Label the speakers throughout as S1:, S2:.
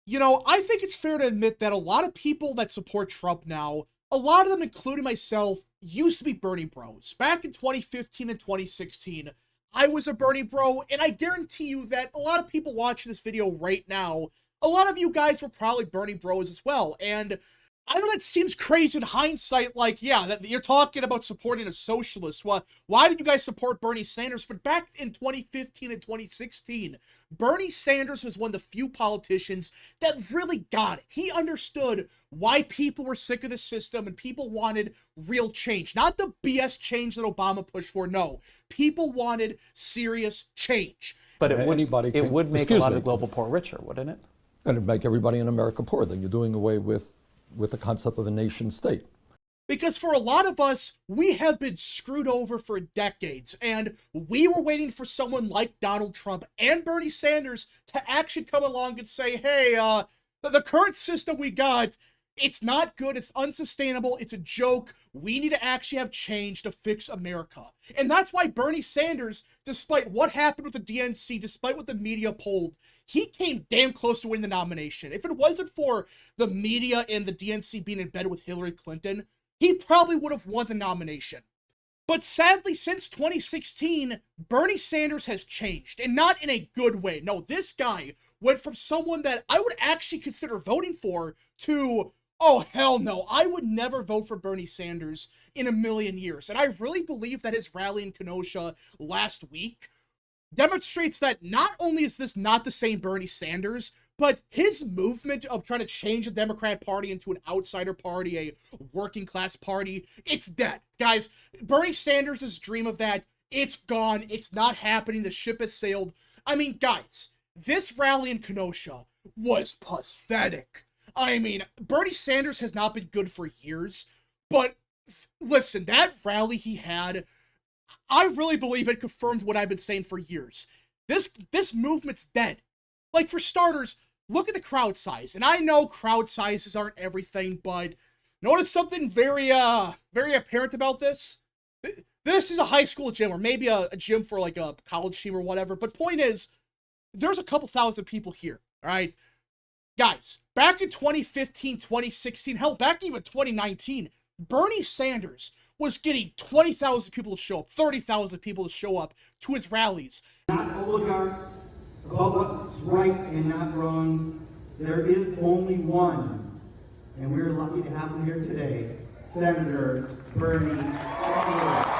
S1: I think it's fair to admit that a lot of people that support Trump now, a lot of them, including myself, used to be Bernie bros. Back in 2015 and 2016, I was a Bernie bro, and I guarantee you that a lot of people watching this video right now, a lot of you guys were probably Bernie bros as well. And I know that seems crazy in hindsight, like, yeah, that you're talking about supporting a socialist. Well, why did you guys support Bernie Sanders? But back in 2015 and 2016, Bernie Sanders was one of the few politicians that really got it. He understood why people were sick of the system and people wanted real change. Not the BS change that Obama pushed for, no. People wanted serious change.
S2: But it would make a lot of the global poor richer, wouldn't it?
S3: And it'd make everybody in America poor. Then you're doing away with the concept of a nation state.
S1: Because for a lot of us, we have been screwed over for decades, and we were waiting for someone like Donald Trump and Bernie Sanders to actually come along and say, hey, the current system we got, it's not good, it's unsustainable, it's a joke, we need to actually have change to fix America. And that's why Bernie Sanders, despite what happened with the DNC, despite what the media polled, he came damn close to winning the nomination. If it wasn't for the media and the DNC being in bed with Hillary Clinton, he probably would have won the nomination. But sadly, since 2016, Bernie Sanders has changed, and not in a good way. No, this guy went from someone that I would actually consider voting for to, oh, hell no, I would never vote for Bernie Sanders in a million years. And I really believe that his rally in Kenosha last week demonstrates that not only is this not the same Bernie Sanders, but his movement of trying to change the Democrat Party into an outsider party, a working class party, it's dead. Guys, Bernie Sanders' dream of that, it's gone. It's not happening. The ship has sailed. I mean, guys, this rally in Kenosha was pathetic. I mean, Bernie Sanders has not been good for years, but listen, that rally he had, I really believe it confirmed what I've been saying for years. This movement's dead. Like, for starters, look at the crowd size. And I know crowd sizes aren't everything, but notice something very apparent about this? This is a high school gym, or maybe a gym for like a college team or whatever. But point is, there's a couple thousand people here, all right? Guys, back in 2015, 2016, hell, back even 2019, Bernie Sanders was getting 20,000 people to show up, 30,000 people to show up to his rallies.
S4: Not oligarchs about what's right and not wrong. There is only one, and we're lucky to have him here today, Senator Bernie Sanders.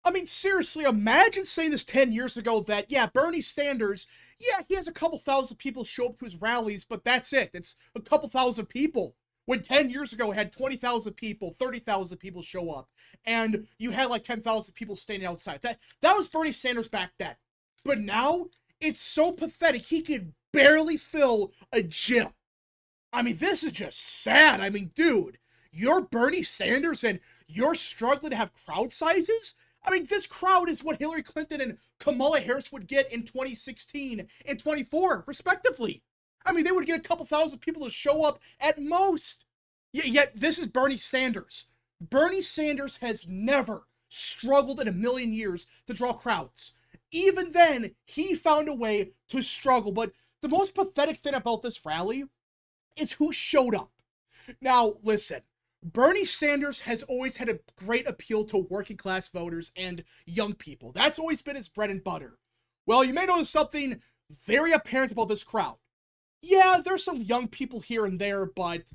S1: I mean, seriously, imagine saying this 10 years ago that, yeah, Bernie Sanders, yeah, he has a couple thousand people show up to his rallies, but that's it. It's a couple thousand people. When 10 years ago, it had 20,000 people, 30,000 people show up, and you had like 10,000 people standing outside. That was Bernie Sanders back then. But now, it's so pathetic, he could barely fill a gym. I mean, this is just sad. I mean, dude, you're Bernie Sanders and you're struggling to have crowd sizes? I mean, this crowd is what Hillary Clinton and Kamala Harris would get in 2016 and 24, respectively. I mean, they would get a couple thousand people to show up at most. Yet this is Bernie Sanders. Bernie Sanders has never struggled in a million years to draw crowds. Even then, he found a way to struggle. But the most pathetic thing about this rally is who showed up. Now, listen, Bernie Sanders has always had a great appeal to working class voters and young people. That's always been his bread and butter. Well, you may notice something very apparent about this crowd. Yeah, there's some young people here and there, but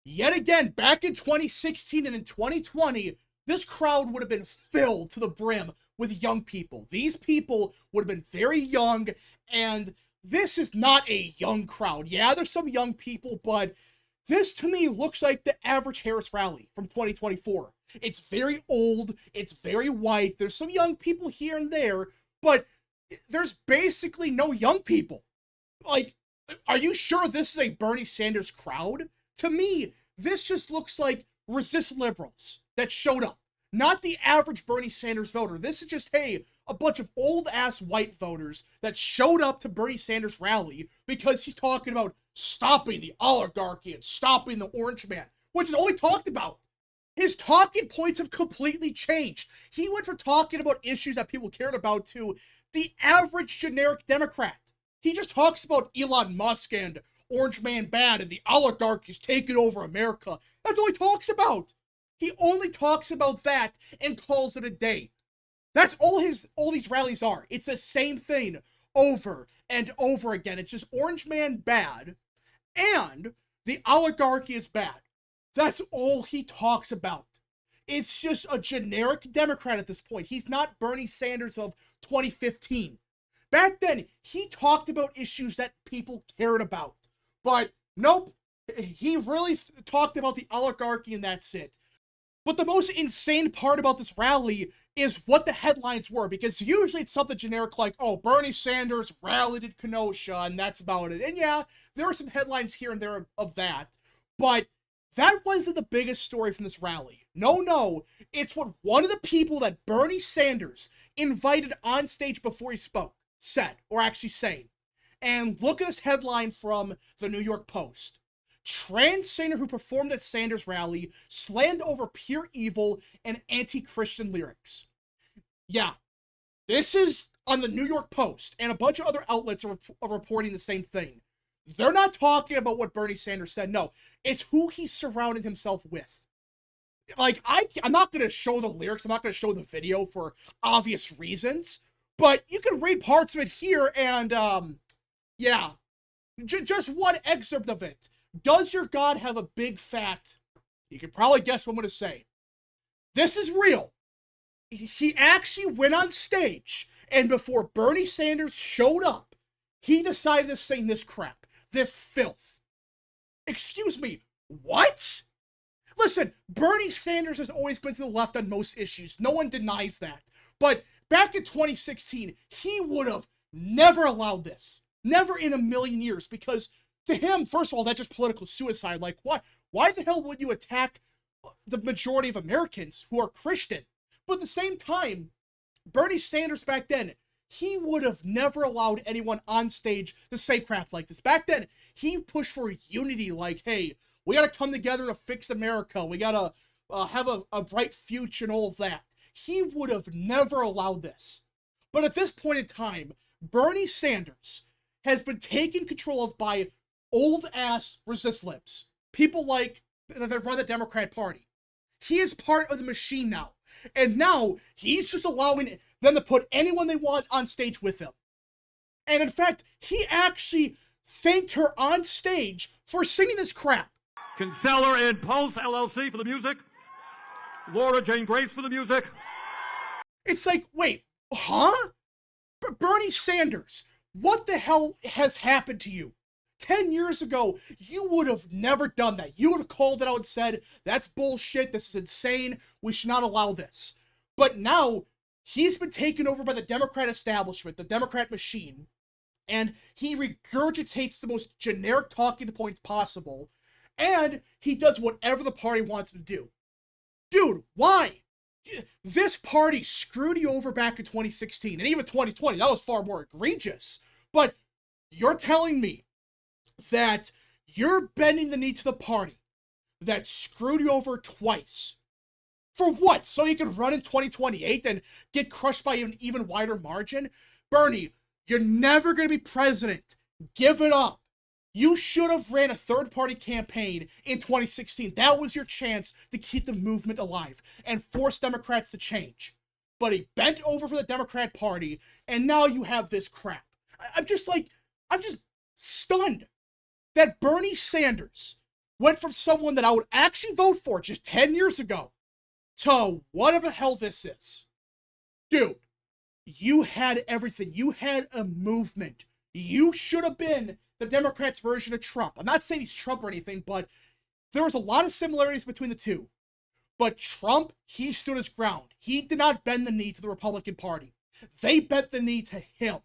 S1: yet again, back in 2016 and in 2020, this crowd would have been filled to the brim with young people. These people would have been very young, and this is not a young crowd. Yeah, there's some young people, but this to me looks like the average Harris rally from 2024. It's very old, it's very white, there's some young people here and there, but there's basically no young people. Like, are you sure this is a Bernie Sanders crowd? To me, this just looks like resist liberals that showed up. Not the average Bernie Sanders voter. This is just, hey, a bunch of old-ass white voters that showed up to Bernie Sanders' rally because he's talking about stopping the oligarchy and stopping the orange man, which is all he talked about. His talking points have completely changed. He went from talking about issues that people cared about to the average generic Democrat. He just talks about Elon Musk and Orange Man bad and the oligarchy is taking over America. That's all he talks about. He only talks about that and calls it a day. That's all these rallies are. It's the same thing over and over again. It's just Orange Man bad and the oligarchy is bad. That's all he talks about. It's just a generic Democrat at this point. He's not Bernie Sanders of 2015. Back then, he talked about issues that people cared about. But nope, he really talked about the oligarchy and that's it. But the most insane part about this rally is what the headlines were, because usually it's something generic like, oh, Bernie Sanders rallied in Kenosha, and that's about it. And yeah, there are some headlines here and there of that, but that wasn't the biggest story from this rally. No, it's what one of the people that Bernie Sanders invited on stage before he spoke said, or actually saying. And look at this headline from the New York Post. Trans singer who performed at Sanders rally slammed over pure evil and anti-Christian lyrics. Yeah, this is on the New York Post, and a bunch of other outlets are reporting the same thing. They're not talking about what Bernie Sanders said. No, it's who he surrounded himself with. Like, I'm not going to show the lyrics. I'm not going to show the video for obvious reasons. But you can read parts of it here, and, yeah. Just one excerpt of it. Does your God have a big fat... You can probably guess what I'm going to say. This is real. He actually went on stage, and before Bernie Sanders showed up, he decided to sing this crap. This filth. Excuse me, what? Listen, Bernie Sanders has always been to the left on most issues. No one denies that. But back in 2016, he would have never allowed this. Never in a million years. Because to him, first of all, that's just political suicide. Like, what? Why the hell would you attack the majority of Americans who are Christian? But at the same time, Bernie Sanders back then, he would have never allowed anyone on stage to say crap like this. Back then, he pushed for unity, like, hey, we gotta come together to fix America. We gotta have a bright future and all of that. He would have never allowed this. But at this point in time, Bernie Sanders has been taken control of by old-ass resist libs. People like that run the Democrat Party. He is part of the machine now. And now, he's just allowing them to put anyone they want on stage with him. And in fact, he actually thanked her on stage for singing this crap.
S5: Kinsella and Pulse LLC for the music. Laura Jane Grace for the music.
S1: It's like, wait, huh? Bernie Sanders, what the hell has happened to you? 10 years ago, you would have never done that. You would have called it out and said, that's bullshit, this is insane, we should not allow this. But now, he's been taken over by the Democrat establishment, the Democrat machine, and he regurgitates the most generic talking points possible, and he does whatever the party wants him to do. Dude, why? This party screwed you over back in 2016, and even 2020, that was far more egregious. But you're telling me that you're bending the knee to the party that screwed you over twice. For what? So you can run in 2028 and get crushed by an even wider margin? Bernie, you're never going to be president. Give it up. You should have ran a third-party campaign in 2016. That was your chance to keep the movement alive and force Democrats to change. But he bent over for the Democrat Party, and now you have this crap. I'm just stunned that Bernie Sanders went from someone that I would actually vote for just 10 years ago to whatever the hell this is. Dude, you had everything. You had a movement. You should have been the Democrats' version of Trump. I'm not saying he's Trump or anything, but there was a lot of similarities between the two. But Trump, he stood his ground. He did not bend the knee to the Republican Party. They bent the knee to him.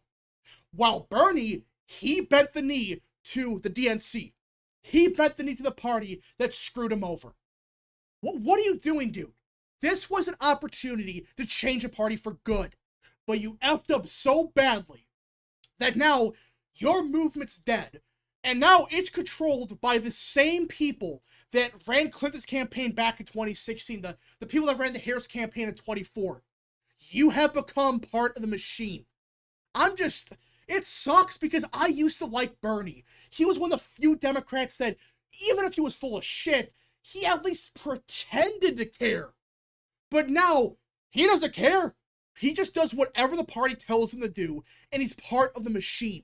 S1: While Bernie, he bent the knee to the DNC. He bent the knee to the party that screwed him over. What are you doing, dude? This was an opportunity to change a party for good. But you effed up so badly that now your movement's dead. And now it's controlled by the same people that ran Clinton's campaign back in 2016. The people that ran the Harris campaign in 2024. You have become part of the machine. It sucks because I used to like Bernie. He was one of the few Democrats that, even if he was full of shit, he at least pretended to care. But now, he doesn't care. He just does whatever the party tells him to do, and he's part of the machine.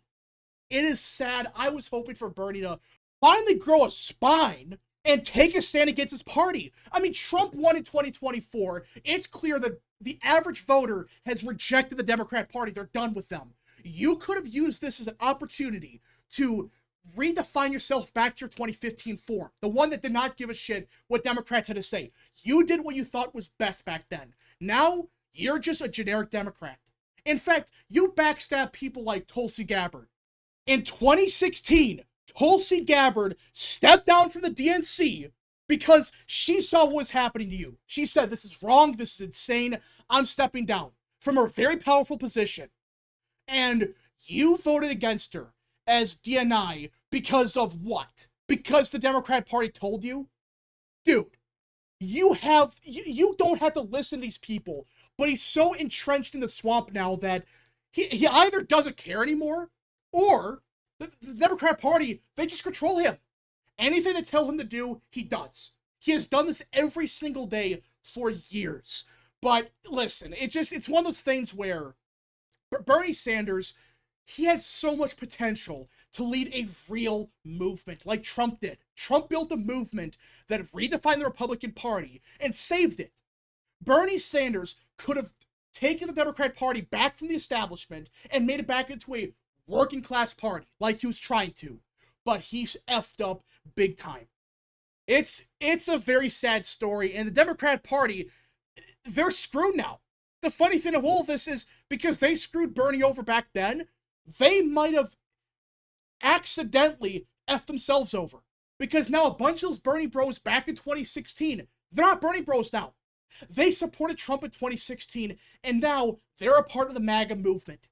S1: It is sad. I was hoping for Bernie to finally grow a spine and take a stand against his party. I mean, Trump won in 2024. It's clear that the average voter has rejected the Democrat Party. They're done with them. You could have used this as an opportunity to redefine yourself back to your 2015 form, the one that did not give a shit what Democrats had to say. You did what you thought was best back then. Now, you're just a generic Democrat. In fact, you backstab people like Tulsi Gabbard. In 2016, Tulsi Gabbard stepped down from the DNC because she saw what was happening to you. She said, this is wrong, this is insane, I'm stepping down from her very powerful position. And you voted against her as DNI because of what? Because the Democrat Party told you? Dude, you don't have to listen to these people, but he's so entrenched in the swamp now that he either doesn't care anymore, or the Democrat Party, they just control him. Anything they tell him to do, he does. He has done this every single day for years. But listen, it's one of those things where Bernie Sanders, he had so much potential to lead a real movement like Trump did. Trump built a movement that redefined the Republican Party and saved it. Bernie Sanders could have taken the Democrat Party back from the establishment and made it back into a working class party like he was trying to. But he's effed up big time. It's a very sad story, and the Democrat Party, they're screwed now. The funny thing of all of this is, because they screwed Bernie over back then, they might have accidentally effed themselves over. Because now a bunch of those Bernie bros back in 2016, they're not Bernie bros now. They supported Trump in 2016, and now they're a part of the MAGA movement.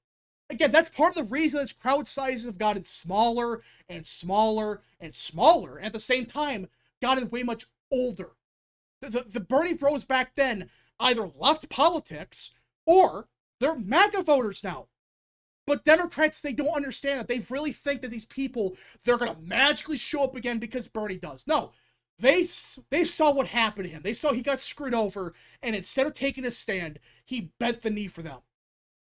S1: Again, that's part of the reason this crowd sizes have gotten smaller and smaller and smaller, and at the same time, gotten way much older. The Bernie bros back then either left politics, or they're MAGA voters now. But Democrats, they don't understand that. They really think that these people, they're going to magically show up again because Bernie does. No, they saw what happened to him. They saw he got screwed over, and instead of taking a stand, he bent the knee for them.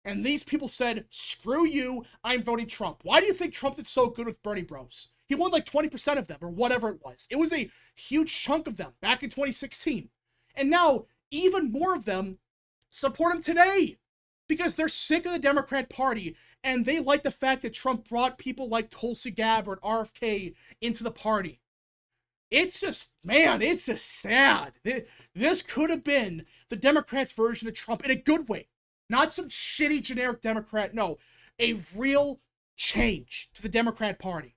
S1: And these people said, screw you, I'm voting Trump. Why do you think Trump did so good with Bernie bros? He won like 20% of them, or whatever it was. It was a huge chunk of them back in 2016. And now, even more of them support him today. Because they're sick of the Democrat Party, and they like the fact that Trump brought people like Tulsi Gabbard, RFK, into the party. It's just, man, it's just sad. This could have been the Democrats' version of Trump in a good way. Not some shitty generic Democrat, no. A real change to the Democrat Party.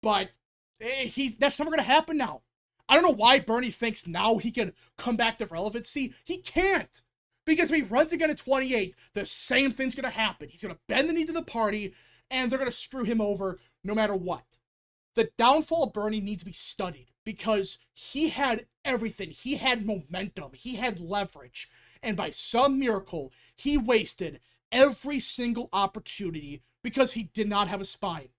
S1: But that's never going to happen now. I don't know why Bernie thinks now he can come back to relevancy. He can't. Because if he runs again in 28, the same thing's going to happen. He's going to bend the knee to the party, and they're going to screw him over no matter what. The downfall of Bernie needs to be studied, because he had everything. He had momentum. He had leverage. And by some miracle, he wasted every single opportunity because he did not have a spine.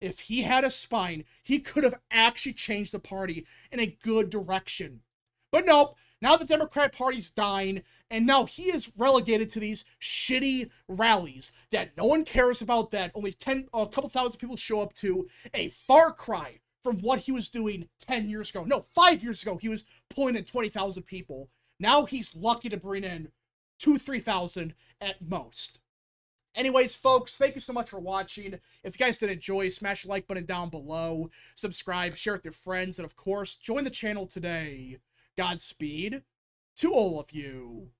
S1: If he had a spine, he could have actually changed the party in a good direction. But nope. Now the Democrat Party's dying, and now he is relegated to these shitty rallies that no one cares about, that only a couple thousand people show up to. A far cry from what he was doing 10 years ago. No, 5 years ago, he was pulling in 20,000 people. Now he's lucky to bring in 2,000-3,000 at most. Anyways, folks, thank you so much for watching. If you guys did enjoy, smash the like button down below, subscribe, share with your friends, and of course, join the channel today. Godspeed to all of you.